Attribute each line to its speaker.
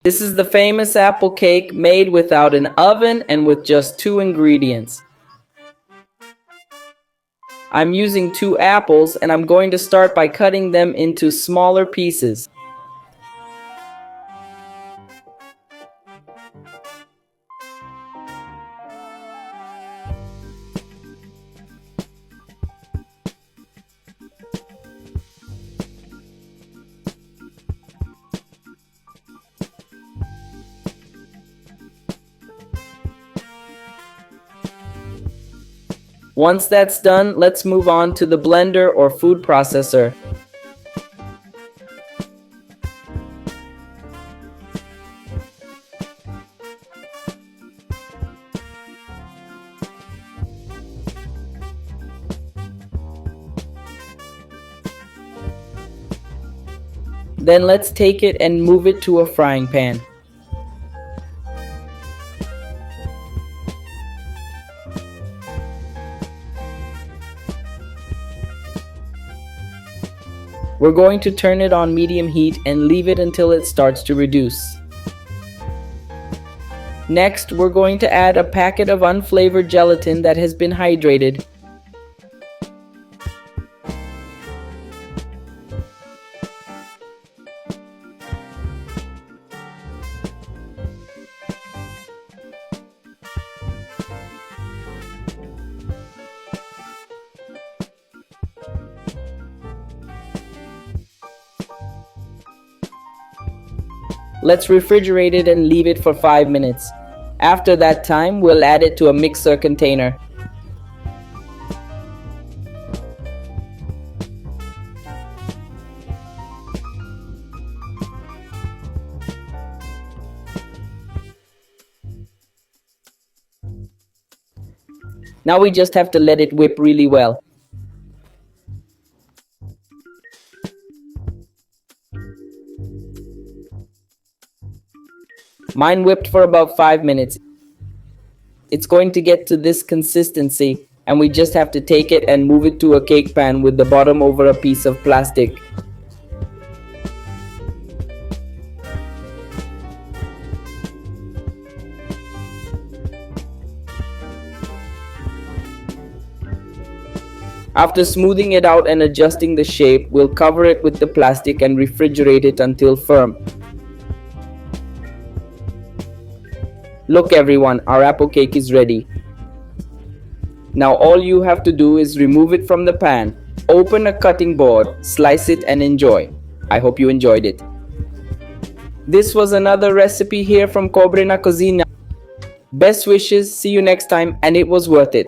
Speaker 1: This is the famous apple cake made without an oven and with just 2 ingredients. I'm using 2 apples and I'm going to start by cutting them into smaller pieces. Once that's done, let's move on to the blender or food processor. Then let's take it and move it to a frying pan. We're going to turn it on medium heat and leave it until it starts to reduce. Next, we're going to add a packet of unflavored gelatin that has been hydrated. Let's refrigerate it and leave it for 5 minutes. After that time, we'll add it to a mixer container. Now we just have to let it whip really well. Mine whipped for about 5 minutes. It's going to get to this consistency and we just have to take it and move it to a cake pan with the bottom over a piece of plastic. After smoothing it out and adjusting the shape, we'll cover it with the plastic and refrigerate it until firm. Look everyone, our apple cake is ready. Now all you have to do is remove it from the pan, open a cutting board, slice it and enjoy. I hope you enjoyed it. This was another recipe here from Cobrina Cocina. Best wishes, see you next time, and it was worth it.